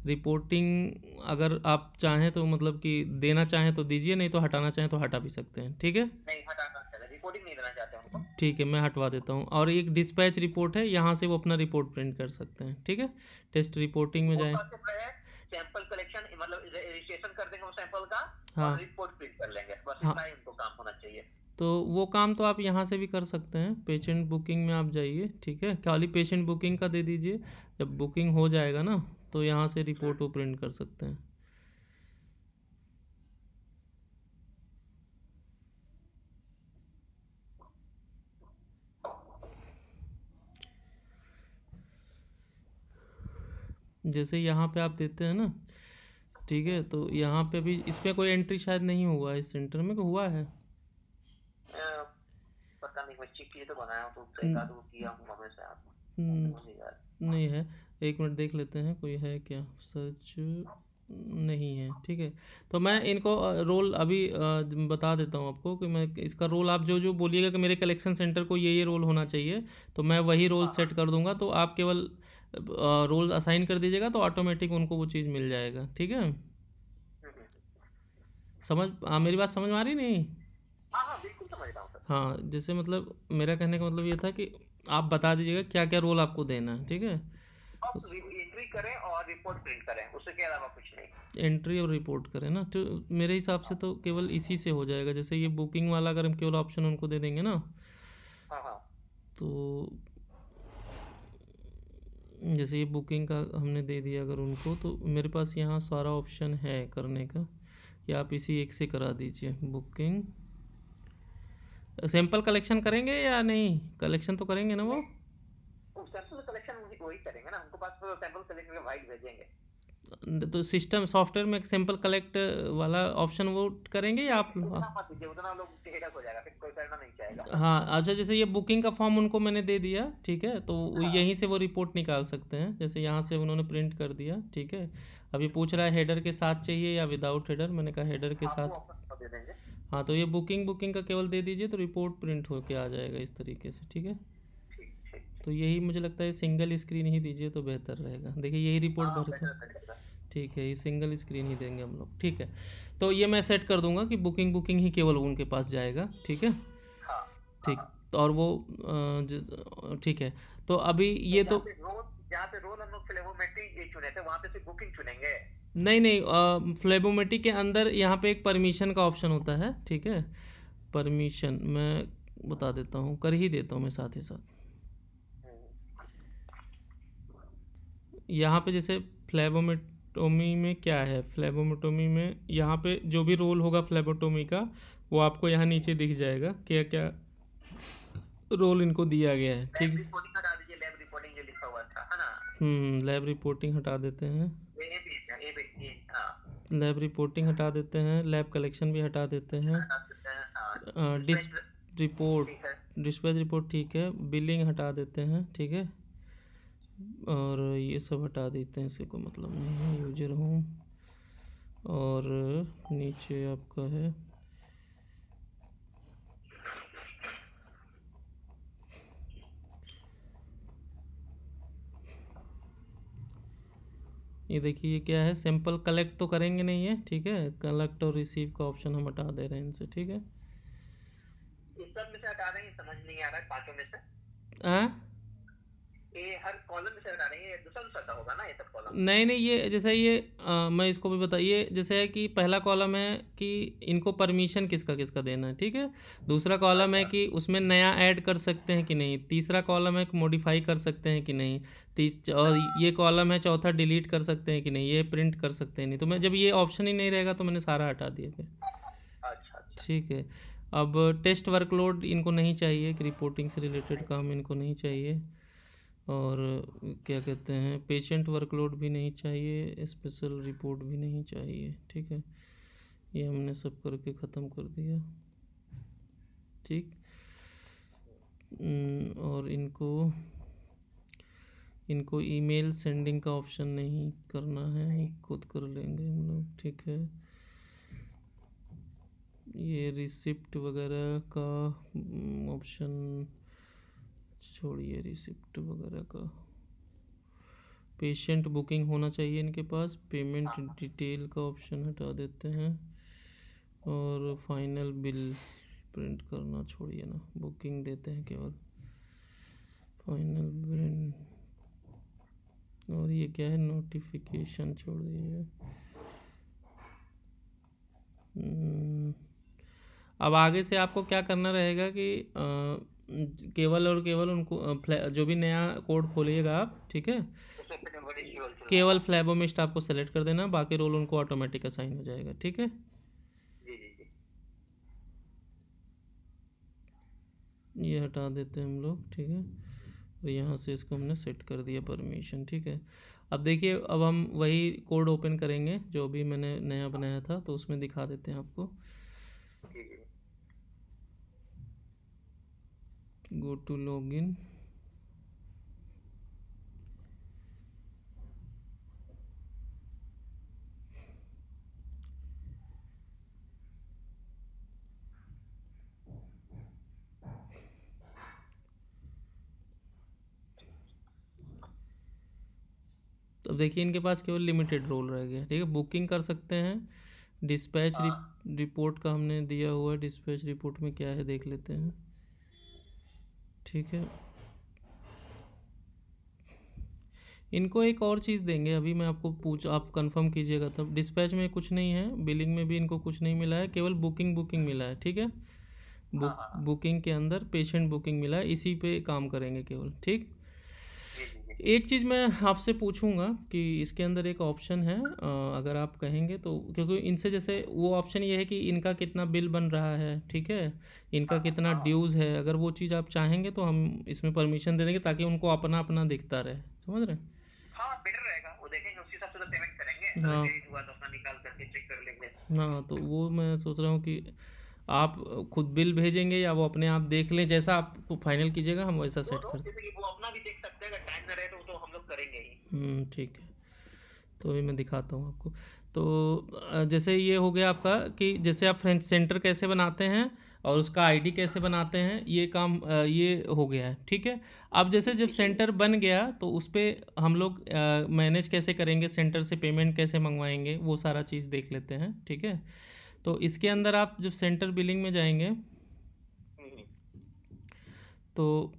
रिपोर्टिंग अगर आप चाहें तो मतलब कि देना चाहें तो दीजिए, नहीं तो हटाना चाहें तो हटा भी सकते हैं, ठीक है। नहीं हटाना चाहते, रिपोर्टिंग नहीं देना चाहते उनको। ठीक है, मैं हटवा देता हूँ। और एक डिस्पैच रिपोर्ट है, यहाँ से वो अपना रिपोर्ट प्रिंट कर सकते हैं, ठीक है। टेस्ट रिपोर्टिंग में वो जाएं। कॉन्सेप्ट है, सैंपल कलेक्शन मतलब रजिस्ट्रेशन कर देंगे वो सैंपल का, और हाँ रिपोर्ट प्रिंट कर लेंगे, बस हाँ, इतना ही उनको काम होना चाहिए। तो वो काम तो आप यहाँ से भी कर सकते हैं। पेशेंट बुकिंग में आप जाइए, ठीक है, खाली पेशेंट बुकिंग का दे दीजिए। जब बुकिंग हो जाएगा ना, तो यहाँ से रिपोर्ट वो प्रिंट कर सकते हैं। जैसे यहाँ पे आप देते हैं ना, ठीक है, तो यहाँ पे भी इस पे कोई एंट्री शायद नहीं हुआ है, इस सेंटर में, को हुआ है। पता नहीं, मैं चेक किए तो बनाया हूँ तो एक हम्म, आध वो किया हूँ हमेशा, हम्म, मुझे याद। नहीं है। एक मिनट देख लेते हैं कोई है क्या, सर्च नहीं है, ठीक है। तो मैं इनको रोल अभी बता देता हूँ आपको कि मैं इसका रोल, आप जो जो बोलिएगा कि मेरे कलेक्शन सेंटर को ये रोल होना चाहिए, तो मैं वही रोल हाँ, हाँ। सेट कर दूंगा। तो आप केवल रोल असाइन कर दीजिएगा तो ऑटोमेटिक उनको वो चीज़ मिल जाएगा, ठीक है। समझ मेरी बात समझ में आ रही नहीं? हाँ, हाँ, बिल्कुल समझ रहा हूँ सर। हाँ, जैसे मतलब मेरा कहने का मतलब ये था कि आप बता दीजिएगा क्या क्या रोल आपको देना है, ठीक है। आप उस एंट्री करें और रिपोर्ट प्रिंट करें, उसके अलावा कुछ नहीं। एंट्री और रिपोर्ट करें ना, तो मेरे हिसाब से तो केवल इसी से हो जाएगा। जैसे ये बुकिंग वाला अगर हम केवल ऑप्शन उनको दे देंगे ना, हाँ, हाँ, तो जैसे ये बुकिंग का हमने दे दिया अगर उनको, तो मेरे पास यहाँ सारा ऑप्शन है करने का कि आप इसी एक से करा दीजिए बुकिंग। सैंपल कलेक्शन करेंगे या नहीं? कलेक्शन तो करेंगे ना वो? नहीं, वो सैंपल कलेक्शन वही करेंगे ना, उनको पास सैंपल कलेक्शन के वाइट भेजेंगे। तो सिस्टम सॉफ्टवेयर में सैंपल कलेक्ट वाला ऑप्शन वो करेंगे या नहीं, आप? नहीं, उतना मत दीजिए, उतना लोग हेडक हो जाएगा, फिर कोई करना नहीं चाहेगा। हाँ, अच्छा, जैसे ये बुकिंग का फॉर्म उनको मैंने दे दिया, ठीक है, तो हाँ, यहीं से वो रिपोर्ट निकाल सकते हैं। जैसे यहाँ से उन्होंने प्रिंट कर दिया, ठीक है। अभी पूछ रहा है हेडर के साथ चाहिए या विदाउट हेडर, मैंने कहा हेडर के हाँ, वो साथ। ऑप्शन दे देंगे। हाँ, तो ये बुकिंग बुकिंग का केवल दे दीजिए तो रिपोर्ट प्रिंट होके आ जाएगा इस तरीके से, ठीक है। ठीक, ठीक, तो ठीक। यही मुझे लगता है सिंगल स्क्रीन ही दीजिए तो बेहतर रहेगा। देखिए यही रिपोर्ट हाँ, भरते हैं, बेटर रहेगा। ठीक है, ये सिंगल स्क्रीन ही देंगे हम लोग, ठीक है। तो ये मैं सेट कर दूंगा कि बुकिंग बुकिंग ही केवल उनके पास जाएगा, ठीक है। हाँ, हाँ, ठीक। हाँ। तो और वो ठीक है। तो अभी तो ये जहाँ तो पे रोल, जहाँ पे रोल हम लोग फ्लेवोमेट्री ये चुने थे, वहाँ पे सिर्फ बुकिंग चुनेंगे। नहीं नहीं, फ्लेबोमेटी के अंदर यहाँ पे एक परमिशन का ऑप्शन होता है, ठीक है। परमिशन मैं बता देता हूँ, कर ही देता हूँ मैं साथ ही साथ। यहाँ पे जैसे फ्लेबोमेटोमी में क्या है, फ्लेबोमेटोमी में यहाँ पे जो भी रोल होगा फ्लेबोटोमी का, वो आपको यहाँ नीचे दिख जाएगा क्या क्या रोल इनको दिया गया है, लैब ठीक। रिपोर्टिंग हटा दीजिए, लैब रिपोर्टिंग जो लिखा हुआ था, है ना। लैब रिपोर्टिंग हटा देते हैं। ये भी है, ये भी ये, हाँ। लैब रिपोर्टिंग हटा देते हैं, लैब कलेक्शन भी हटा देते हैं। हटा सकते हैं, हाँ। डिस डिस्पैच रिपोर्ट, ठीक है। डिस्पैच रिपोर्ट ठीक है। बिलिंग हटा देते हैं, ठीक है। और ये सब हटा देते हैं, इससे कोई मतलब नहीं है। यूजर होम और नीचे आपका है ये, देखिए ये क्या है, सैंपल कलेक्ट तो करेंगे नहीं है, ठीक है। कलेक्ट और रिसीव का ऑप्शन हम हटा दे रहे हैं इनसे, ठीक है। इस सब में से हटा देंगे, समझ नहीं आ रहा है पांचों में से। हाँ, ये हर कॉलम में से हटा देंगे, ये दूसरा दूसरा सा होगा ना ये सब कॉलम। नहीं नहीं, ये जैसे ये मैं इसको भी बताइए, जैसे है कि पहला कॉलम है कि इनको परमिशन किसका किसका देना है, ठीक है। दूसरा कॉलम है अच्छा, कि उसमें नया ऐड कर सकते हैं कि नहीं। तीसरा कॉलम है कि मॉडिफाई कर सकते हैं कि नहीं। और ये कॉलम है चौथा, डिलीट कर सकते हैं कि नहीं, ये प्रिंट कर सकते हैं नहीं। तो मैं जब ये ऑप्शन ही नहीं रहेगा तो मैंने सारा हटा दिया फिर, अच्छा, अच्छा। ठीक है। अब टेस्ट वर्कलोड इनको नहीं चाहिए, कि रिपोर्टिंग से रिलेटेड काम इनको नहीं चाहिए। और क्या कहते हैं, पेशेंट वर्कलोड भी नहीं चाहिए, स्पेशल रिपोर्ट भी नहीं चाहिए, ठीक है। ये हमने सब करके ख़त्म कर दिया, ठीक। और इनको ईमेल सेंडिंग का ऑप्शन नहीं करना है, ये खुद कर लेंगे हम लोग, ठीक है। ये रिसिप्ट वगैरह का ऑप्शन छोड़िए, रिसिप्ट वगैरह का। पेशेंट बुकिंग होना चाहिए इनके पास, पेमेंट डिटेल का ऑप्शन हटा देते हैं, और फाइनल बिल प्रिंट करना छोड़िए ना, बुकिंग देते हैं केवल, फाइनल बिल। और ये क्या है, नोटिफिकेशन छोड़ दीजिए। अब आगे से आपको क्या करना रहेगा कि केवल और केवल उनको जो भी नया कोड खोलिएगा आप, ठीक है, केवल फ्लैबोमिस्ट आपको सेलेक्ट कर देना, बाकी रोल उनको ऑटोमेटिक असाइन हो जाएगा, ठीक है। ये हटा देते हैं हम लोग, ठीक है, और यहाँ से इसको हमने सेट कर दिया परमिशन, ठीक है। अब देखिए, अब हम वही कोड ओपन करेंगे जो भी मैंने नया बनाया था, तो उसमें दिखा देते हैं आपको। गो टू लॉगिन, तो देखिए इनके पास केवल लिमिटेड रोल रह गया, ठीक है। बुकिंग कर सकते हैं, डिस्पैच रिपोर्ट का हमने दिया हुआ है, डिस्पैच रिपोर्ट में क्या है देख लेते हैं, ठीक है। इनको एक और चीज़ देंगे, अभी मैं आपको आप कंफर्म कीजिएगा तब। डिस्पैच में कुछ नहीं है, बिलिंग में भी इनको कुछ नहीं मिला है, केवल बुकिंग मिला है, ठीक है। बुकिंग के अंदर पेशेंट बुकिंग मिला है, इसी पे काम करेंगे केवल, ठीक। एक चीज़ मैं आपसे पूछूंगा कि इसके अंदर एक ऑप्शन है, अगर आप कहेंगे तो, क्योंकि इनसे जैसे वो ऑप्शन ये है कि इनका कितना बिल बन रहा है, ठीक है, इनका कितना ड्यूज़ है, अगर वो चीज़ आप चाहेंगे तो हम इसमें परमिशन दे देंगे, ताकि उनको अपना अपना दिखता रहे, समझ रहे हैं। हाँ बेटर रहेगा, वो देखेंगे उसी हिसाब से तो पेमेंट करेंगे, हाँ हुआ तो अपना निकाल करके चेक कर लेंगे। हाँ, तो वो मैं सोच रहा हूँ कि आप खुद बिल भेजेंगे या वो अपने आप देख लें, जैसा आप फाइनल कीजिएगा हम वैसा सेट कर। जैसे कि वो अपना भी देख सकते हैं, अगर टाइम ना रहे तो हम लोग करेंगे ही। ठीक है, तो अभी मैं दिखाता हूँ आपको। तो जैसे ये हो गया आपका कि जैसे आप फ्रेंच सेंटर कैसे बनाते हैं और उसका आईडी कैसे बनाते हैं, ये काम ये हो गया है, ठीक है। अब जैसे जब सेंटर बन गया तो उस पर हम लोग मैनेज कैसे करेंगे, सेंटर से पेमेंट कैसे मंगवाएंगे, वो सारा चीज़ देख लेते हैं, ठीक है। तो इसके अंदर आप जब सेंटर बिलिंग में जाएंगे तो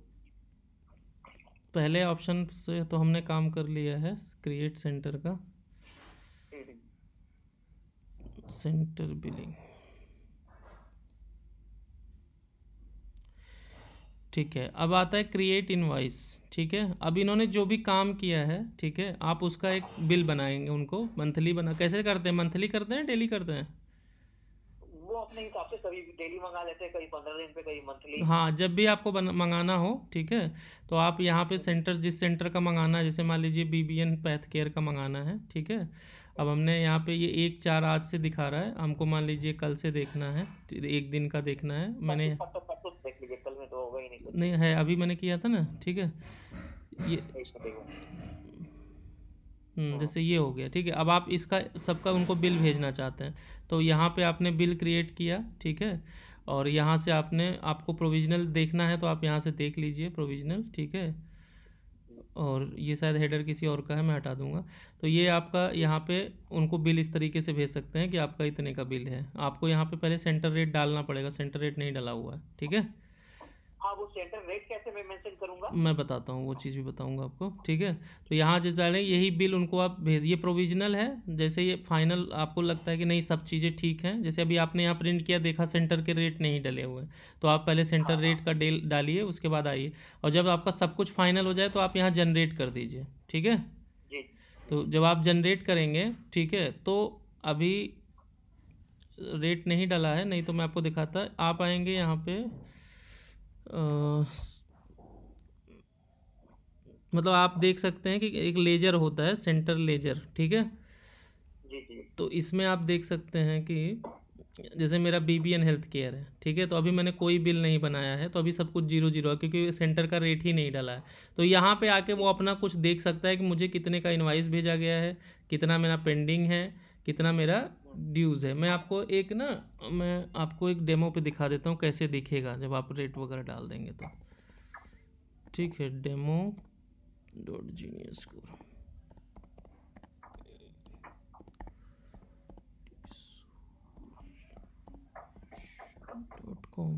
पहले ऑप्शन से तो हमने काम कर लिया है, क्रिएट सेंटर का, सेंटर बिलिंग, ठीक है। अब आता है क्रिएट इनवॉइस, ठीक है। अब इन्होंने जो भी काम किया है, ठीक है, आप उसका एक बिल बनाएंगे उनको, मंथली बना, कैसे करते हैं, मंथली करते हैं डेली करते हैं, वो अपने हिसाब से कभी डेली मंगा लेते हैं, कहीं 15 दिन पे, कहीं मंथली। हाँ, जब भी आपको मंगाना हो, ठीक है, तो आप यहाँ पे सेंटर, जिस सेंटर का मंगाना है, जैसे मान लीजिए BBN पैथ केयर का मंगाना है, ठीक है। अब हमने यहाँ पे ये 1/4 आज से दिखा रहा है, हमको मान लीजिए कल से देखना है, एक दिन का देखना है, मैंने देख लीजिए, कल में तो होगा ही नहीं। नहीं है, अभी मैंने किया था ना, ठीक है, ये जैसे ये हो गया, ठीक है। अब आप इसका सबका उनको बिल भेजना चाहते हैं, तो यहाँ पे आपने बिल क्रिएट किया, ठीक है, और यहाँ से आपको प्रोविजनल देखना है तो आप यहाँ से देख लीजिए प्रोविजनल, ठीक है। और ये शायद हेडर किसी और का है, मैं हटा दूंगा। तो ये आपका यहाँ पे उनको बिल इस तरीके से भेज सकते हैं कि आपका इतने का बिल है। आपको यहाँ पे पहले सेंटर रेट डालना पड़ेगा, सेंटर रेट नहीं डाला हुआ है, ठीक है। हाँ, वो सेंटर रेट कैसे मैं मेंशन करूंगा, मैं बताता हूँ, वो चीज़ भी बताऊँगा आपको, ठीक है। तो यहाँ जो डालें यही बिल उनको आप भेजिए, प्रोविजनल है, जैसे ये फाइनल आपको लगता है कि नहीं सब चीज़ें ठीक हैं, जैसे अभी आपने यहाँ प्रिंट किया, देखा सेंटर के रेट नहीं डले हुए, तो आप पहले सेंटर रेट का डालिए, उसके बाद आइए, और जब आपका सब कुछ फाइनल हो जाए तो आप यहाँ जनरेट कर दीजिए, ठीक है। तो जब आप जनरेट करेंगे, ठीक है, तो अभी रेट नहीं डला है, नहीं तो मैं आपको दिखाता। आप आएंगे यहाँ पे मतलब आप देख सकते हैं कि एक लेजर होता है, सेंटर लेजर, ठीक है। जी। तो इसमें आप देख सकते हैं कि जैसे मेरा BBN हेल्थ केयर है, ठीक है, तो अभी मैंने कोई बिल नहीं बनाया है, तो अभी सब कुछ 0 0 है क्योंकि सेंटर का रेट ही नहीं डाला है। तो यहाँ पे आके वो अपना कुछ देख सकता है कि मुझे कितने का इनवाइस भेजा गया है, कितना मेरा पेंडिंग है, कितना मेरा ड्यूज़ है। मैं आपको एक डेमो पे दिखा देता हूँ कैसे दिखेगा जब आप रेट वगैरह डाल देंगे तो। ठीक है, demo.genius .com।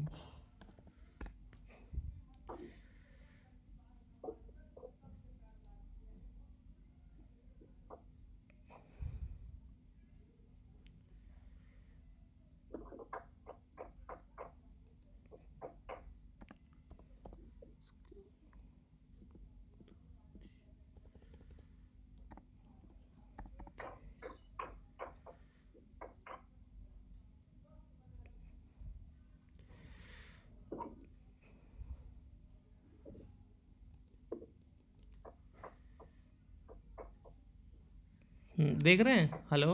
देख रहे हैं? हेलो।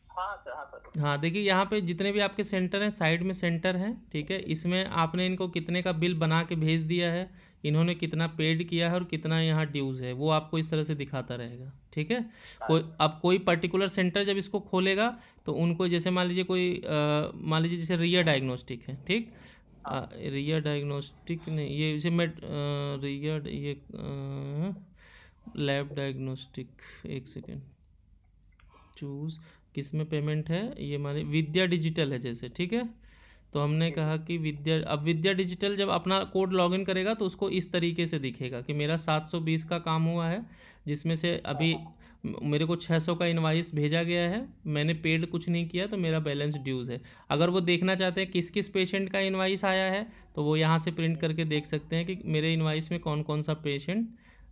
हाँ सर, हाँ सर। हाँ, देखिए यहाँ पे जितने भी आपके सेंटर हैं, साइड में सेंटर हैं, ठीक है, इसमें आपने इनको कितने का बिल बना के भेज दिया है, इन्होंने कितना पेड किया है और कितना यहाँ ड्यूज़ है, वो आपको इस तरह से दिखाता रहेगा। ठीक है, कोई पर्टिकुलर सेंटर जब इसको खोलेगा तो उनको, जैसे मान लीजिए जैसे रिया डायग्नोस्टिक है, ठीक, रिया डायग्नोस्टिक नहीं, ये जैसे मैं रिया ये लैब डायग्नोस्टिक, एक सेकेंड, चूज़ किस में पेमेंट है, ये माने विद्या डिजिटल है जैसे, ठीक है, तो हमने कहा कि विद्या डिजिटल जब अपना कोड लॉगिन करेगा तो उसको इस तरीके से दिखेगा कि मेरा 720 का काम हुआ है, जिसमें से अभी मेरे को 600 का इनवाइस भेजा गया है, मैंने पेड कुछ नहीं किया, तो मेरा बैलेंस ड्यूज़ है। अगर वो देखना चाहते हैं किस किस पेशेंट का इनवाइस आया है, तो वो यहाँ से प्रिंट करके देख सकते हैं कि मेरे इनवाइस में कौन कौन सा पेशेंट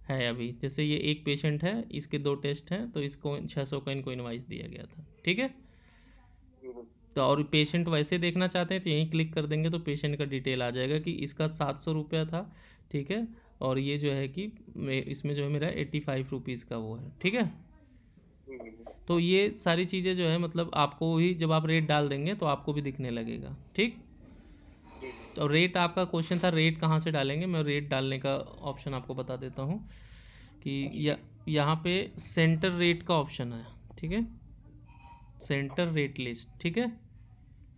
है। अभी जैसे ये एक पेशेंट है, इसके 2 टेस्ट हैं, तो इसको 600 का इनको इनवाइस दिया गया था। ठीक है, तो और पेशेंट वैसे देखना चाहते हैं तो यहीं क्लिक कर देंगे तो पेशेंट का डिटेल आ जाएगा कि इसका 700 रुपया था, ठीक है, और ये जो है कि इसमें जो है मेरा 85 रुपीज़ का वो है। ठीक है, तो ये सारी चीज़ें जो है मतलब आपको ही जब आप रेट डाल देंगे तो आपको भी दिखने लगेगा। ठीक, तो रेट आपका क्वेश्चन था रेट कहाँ से डालेंगे, मैं रेट डालने का ऑप्शन आपको बता देता हूँ कि यहाँ पे सेंटर रेट का ऑप्शन है। ठीक है, सेंटर रेट लिस्ट। ठीक है,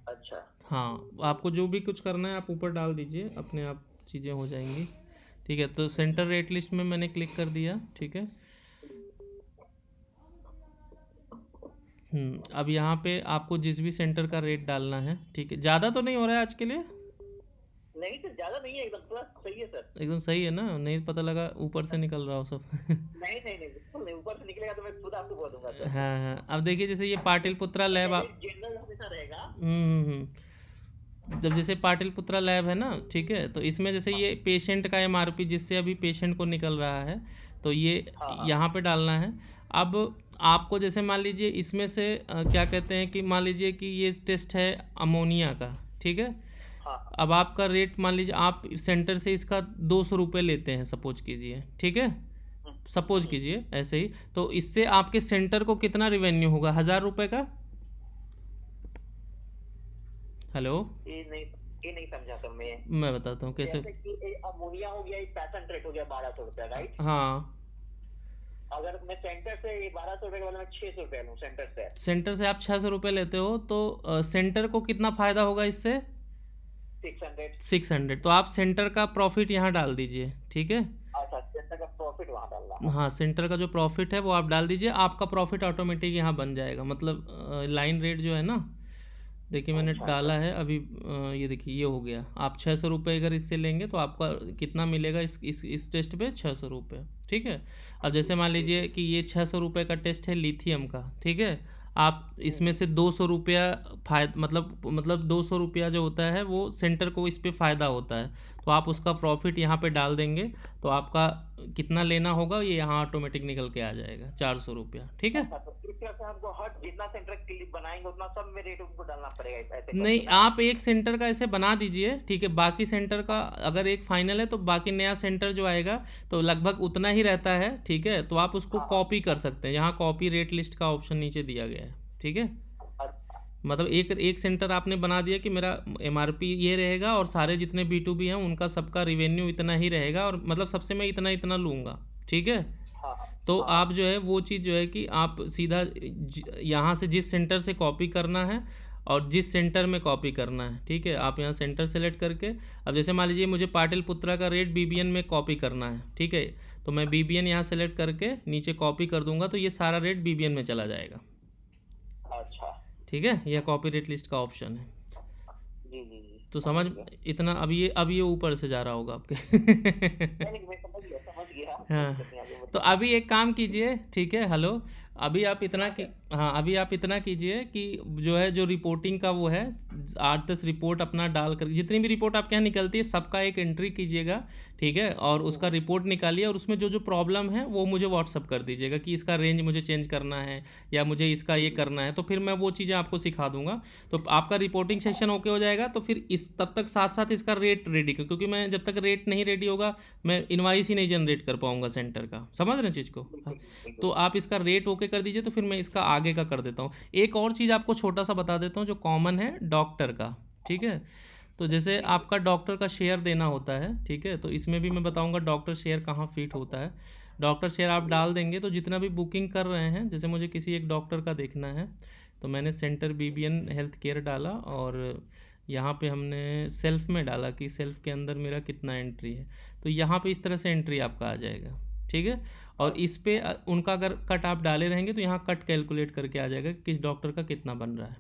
अच्छा, हाँ, आपको जो भी कुछ करना है आप ऊपर डाल दीजिए, अपने आप चीज़ें हो जाएंगी। ठीक है, तो सेंटर रेट लिस्ट में मैंने क्लिक कर दिया। ठीक है, अब यहाँ पे आपको जिस भी सेंटर का रेट डालना है। ठीक है, ज़्यादा तो नहीं हो रहा है आज के लिए? नहीं सर, ज्यादा नहीं है, एकदम पूरा सही है सर। एकदम सही है ना, नहीं पता लगा ऊपर से निकल रहा हो सब। नहीं नहीं नहीं, बिल्कुल नहीं, ऊपर से निकलेगा तो मैं खुद आपको बोलूंगा सर। हाँ हाँ, अब देखिए जैसे ये पाटिलपुत्रा लैब जनरल हमेशा रहेगा। जब जैसे पाटिलपुत्रा लैब है ना, ठीक है, तो इसमें जैसे ये पेशेंट का MRP जिससे अभी पेशेंट को निकल रहा है, तो ये यहाँ पे डालना है। अब आपको जैसे मान लीजिए इसमें से क्या कहते हैं कि मान लीजिए कि ये टेस्ट है अमोनिया का, ठीक है, अब आपका रेट मान लीजिए आप सेंटर से इसका 200 रुपये लेते हैं, सपोज कीजिए, ठीक है, सपोज कीजिए ऐसे ही, तो इससे आपके सेंटर को कितना रिवेन्यू होगा? 1000 रुपये का। हेलो, ये नहीं समझा सर मैं बताता हूँ कैसे। जैसे कि अमोनिया हो गया, पैसेंट रेट हो गया 1200 रुपया, राइट? हाँ, अगर मैं सेंटर से 1200 रुपये के बदले में 600 रुपये लूँ सेंटर से आप 600 रुपये लेते हो, तो सेंटर को कितना फ़ायदा होगा इससे? 600। तो आप सेंटर का प्रॉफिट यहाँ डाल दीजिए। ठीक है, अच्छा, सेंटर का प्रॉफिट वहाँ डालना। हाँ, सेंटर का जो प्रॉफिट है वो आप डाल दीजिए, आपका प्रॉफिट ऑटोमेटिक यहाँ बन जाएगा। मतलब लाइन रेट जो है ना, देखिए मैंने डाला है अभी, ये देखिए ये हो गया। आप 600 रुपये अगर इससे लेंगे तो आपका कितना मिलेगा इस टेस्ट पे? 600 रुपये। ठीक है, अब जैसे मान लीजिए कि ये 600 रुपये का टेस्ट है लिथियम का, ठीक है, आप इसमें से 200 रुपया मतलब 200 रुपया जो होता है वो सेंटर को इस पे फ़ायदा होता है, तो आप उसका प्रॉफिट यहाँ पे डाल देंगे तो आपका कितना लेना होगा ये यहाँ ऑटोमेटिक निकल के आ जाएगा, 400 रुपया। ठीक है, इस तरह से हमको हर जितना सेंटर क्लिप बनाएंगे उतना सब में रेट उनको डालना पड़ेगा ऐसे? नहीं, आप एक सेंटर का ऐसे बना दीजिए, ठीक है, बाकी सेंटर का अगर एक फाइनल है तो बाकी नया सेंटर जो आएगा तो लगभग उतना ही रहता है। ठीक है, तो आप उसको कॉपी कर सकते हैं, यहाँ कॉपी रेट लिस्ट का ऑप्शन नीचे दिया गया है। ठीक है, मतलब एक सेंटर आपने बना दिया कि मेरा एमआरपी ये रहेगा और सारे जितने B2B हैं उनका सबका रिवेन्यू इतना ही रहेगा, और मतलब सबसे मैं इतना इतना लूँगा, ठीक है। हाँ तो हाँ आप जो है वो चीज़ जो है कि आप सीधा यहाँ से जिस सेंटर से कॉपी करना है और जिस सेंटर में कॉपी करना है, ठीक है, आप यहाँ सेंटर सेलेक्ट करके, अब जैसे मान लीजिए मुझे पाटलिपुत्रा का रेट BBN में कॉपी करना है, ठीक है, तो मैं BBN यहाँ सेलेक्ट करके नीचे कॉपी कर दूंगा तो ये सारा रेट BBN में चला जाएगा, अच्छा ठीक है। यह कॉपी रेट लिस्ट का ऑप्शन है। जी जी जी तो समझ समझ गया। इतना, अब ये ऊपर से जा रहा होगा आपके नहीं मैं समझ गया कोई हाँ, दिक्कत नहीं, आगे तो बताइए। अभी एक काम कीजिए, ठीक है, हेलो, अभी आप इतना हाँ कि सर। हाँ, अभी आप इतना कीजिए कि जो है जो रिपोर्टिंग का वो है 8-10 रिपोर्ट अपना डाल कर, जितनी भी रिपोर्ट आपके यहाँ निकलती है सबका एक एंट्री कीजिएगा, ठीक है, और उसका रिपोर्ट निकालिए और उसमें जो जो प्रॉब्लम है वो मुझे व्हाट्सअप कर दीजिएगा कि इसका रेंज मुझे चेंज करना है या मुझे इसका ये करना है, तो फिर मैं वो चीज़ें आपको सिखा दूंगा। तो आपका रिपोर्टिंग सेक्शन ओके हो जाएगा तो फिर इस तब तक साथ साथ इसका रेट रेडी कर, क्योंकि मैं जब तक रेट नहीं रेडी होगा मैं इनवाइस ही नहीं जनरेट कर पाऊंगा सेंटर का, समझ रहे हैं चीज़ को। हाँ, बिल्कुल बिल्कुल तो बिल्कुल। आप इसका रेट ओके कर दीजिए तो फिर मैं इसका आगे का कर देता हूँ। एक और चीज़ आपको छोटा सा बता देता हूँ जो कॉमन है डॉक्टर का, ठीक है। तो जैसे जी जी आपका डॉक्टर का शेयर देना होता है, ठीक है, तो इसमें भी मैं बताऊंगा डॉक्टर शेयर कहाँ फिट होता है। डॉक्टर शेयर आप जी डाल देंगे तो जितना भी बुकिंग कर रहे हैं, जैसे मुझे किसी एक डॉक्टर का देखना है तो मैंने सेंटर BBN हेल्थ केयर डाला और यहाँ पे हमने सेल्फ में डाला कि सेल्फ के अंदर मेरा कितना एंट्री है, तो यहाँ पे इस तरह से एंट्री आपका आ जाएगा, ठीक है। और इस पे उनका अगर कट आप डाले रहेंगे तो यहाँ कट कैलकुलेट करके आ जाएगा कि किस डॉक्टर का कितना बन रहा है,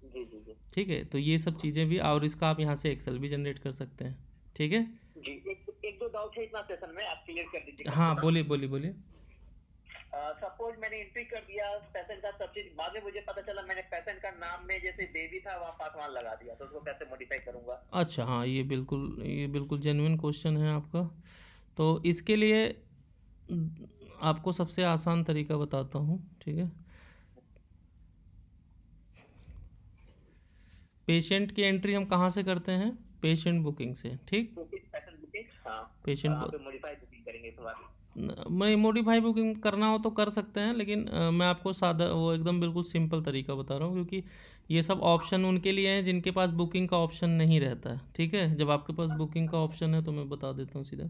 जी जी जी ठीक है। तो ये सब चीज़ें भी, और इसका आप यहाँ से एक्सेल भी जनरेट कर सकते हैं, ठीक है। जी। एक दो डाउट है इतना सेशन में, आप क्लियर कर दीजिए कम से हाँ, कम। बोलिए बोलिए बोलिए। सपोज मैंने एंट्री कर दिया पेशेंट का सब चीज, बाद में मुझे पता चला मैंने पेशेंट का नाम में जैसे बेबी था वहाँ पासवान लगा दिया, तो उसको कैसे मॉडिफाई करूंगा? अच्छा, हाँ, ये बिल्कुल जेन्युइन क्वेश्चन है आपका। तो इसके लिए आपको सबसे आसान तरीका बताता हूँ, ठीक है। पेशेंट की एंट्री हम कहाँ से करते हैं? पेशेंट बुकिंग से, ठीक। तो पेशेंट बुकिंग, हाँ पेशेंट वहाँ पे मॉडिफाई बुकिंग करेंगे इस बार। मैं मॉडिफाई बुकिंग करना हो तो कर सकते हैं, लेकिन मैं आपको सादा वो एकदम बिल्कुल सिंपल तरीका बता रहा हूँ, क्योंकि ये सब ऑप्शन उनके लिए हैं जिनके पास बुकिंग का ऑप्शन नहीं रहता है, ठीक है। जब आपके पास बुकिंग का ऑप्शन है तो मैं बता देता हूँ सीधा।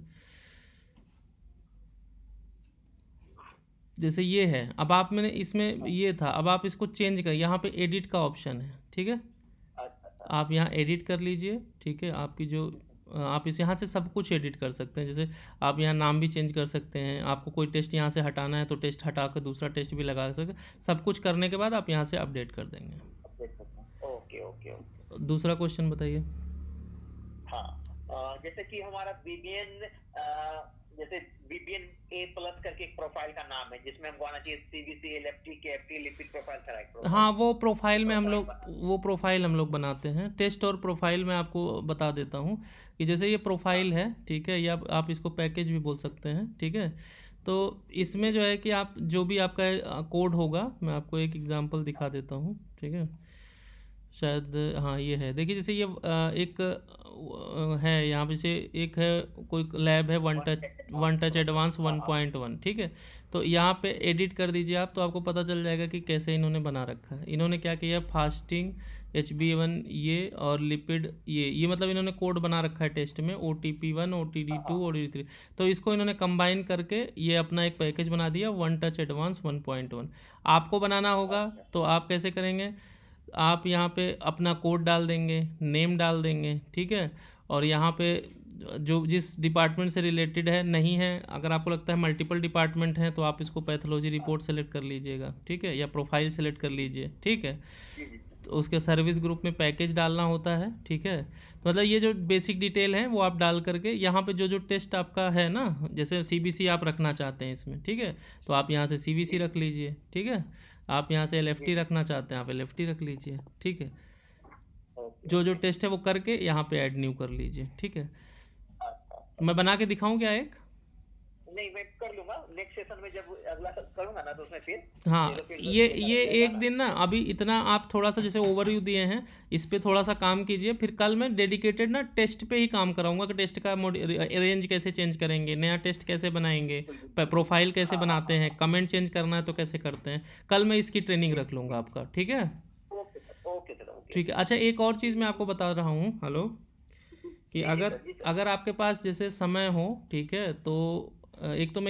जैसे ये है, अब आप मैंने इसमें ये था, अब आप इसको चेंज कर, यहाँ पे एडिट का ऑप्शन है, ठीक है। अच्छा अच्छा। आप यहाँ एडिट कर लीजिए, ठीक है। आपकी जो आप इस यहाँ से सब कुछ एडिट कर सकते हैं, जैसे आप यहाँ नाम भी चेंज कर सकते हैं, आपको कोई टेस्ट यहाँ से हटाना है तो टेस्ट हटा कर दूसरा टेस्ट भी लगा सकते हैं। सब कुछ करने के बाद आप यहाँ से अपडेट कर देंगे। अपडेट करना है। Okay okay okay. दूसरा क्वेश्चन बताइए। हाँ जैसे कि हमारा बीबीएन, जैसे बीबीएन ए प्लस करके एक प्रोफाइल का नाम है जिसमें हमको आना चाहिए CBC LFT KFT lipid profile का एक प्रोफाइल। हाँ, प्रोफाइल वो प्रोफाइल हम लोग बनाते हैं। टेस्ट और प्रोफाइल में आपको बता देता हूँ कि जैसे ये प्रोफाइल है, ठीक है, या आप इसको पैकेज भी बोल सकते हैं, ठीक है। तो इसमें जो है कि आप जो भी आपका कोड होगा, मैं आपको एक एग्जांपल दिखा देता हूँ, ठीक है। शायद हाँ ये है, देखिए जैसे ये एक है यहाँ पे से एक है, कोई लैब है वन टच एडवांस 1.1, ठीक है। तो यहाँ पे एडिट कर दीजिए आप, तो आपको पता चल जाएगा कि कैसे इन्होंने बना रखा है। इन्होंने क्या किया, फास्टिंग HbA1 ये और लिपिड ये मतलब इन्होंने कोड बना रखा है टेस्ट में, OTP1 OTD2 OTD3। तो इसको इन्होंने कंबाइन करके ये अपना एक पैकेज बना दिया, वन टच एडवांस 1.1। आपको बनाना होगा तो आप कैसे करेंगे, आप यहाँ पे अपना कोड डाल देंगे, नेम डाल देंगे, ठीक है। और यहाँ पे जो जिस डिपार्टमेंट से रिलेटेड है, नहीं है, अगर आपको लगता है मल्टीपल डिपार्टमेंट हैं तो आप इसको पैथोलॉजी रिपोर्ट सेलेक्ट कर लीजिएगा, ठीक है, या प्रोफाइल सेलेक्ट कर लीजिए, ठीक है। तो उसके सर्विस ग्रुप में पैकेज डालना होता है, ठीक है। तो मतलब ये जो बेसिक डिटेल है वो आप डाल करके यहाँ पे जो जो टेस्ट आपका है ना, जैसे CBC आप रखना चाहते हैं इसमें, ठीक है, तो आप यहाँ से CBC रख लीजिए, ठीक है। आप यहाँ से LFT रखना चाहते हैं, आप LFT रख लीजिए, ठीक है। जो जो टेस्ट है वो करके यहाँ पे ऐड न्यू कर लीजिए, ठीक है। मैं बना के दिखाऊं क्या एक? नहीं मैं कर लूंगा नेक्स्ट सेशन में, जब अगला करूंगा ना तो उसमें फिर हाँ, फिर ये एक दिन ना, अभी इतना आप थोड़ा सा जैसे ओवरव्यू दिए हैं, इस पे थोड़ा सा काम कीजिए, फिर कल मैं डेडिकेटेड ना टेस्ट पे ही काम कराऊंगा कि टेस्ट का रेंज कैसे चेंज करेंगे, नया टेस्ट कैसे बनाएंगे, प्रोफाइल कैसे बनाते हैं, कमेंट चेंज करना है तो कैसे करते हैं। कल मैं इसकी ट्रेनिंग रख लूँगा आपका, ठीक है। ओके सर ठीक है। अच्छा, एक और चीज़ मैं आपको बता रहा हूँ, हेलो, कि जी जी अगर सर, जी सर। अगर आपके पास जैसे समय हो, ठीक है, तो एक तो मैं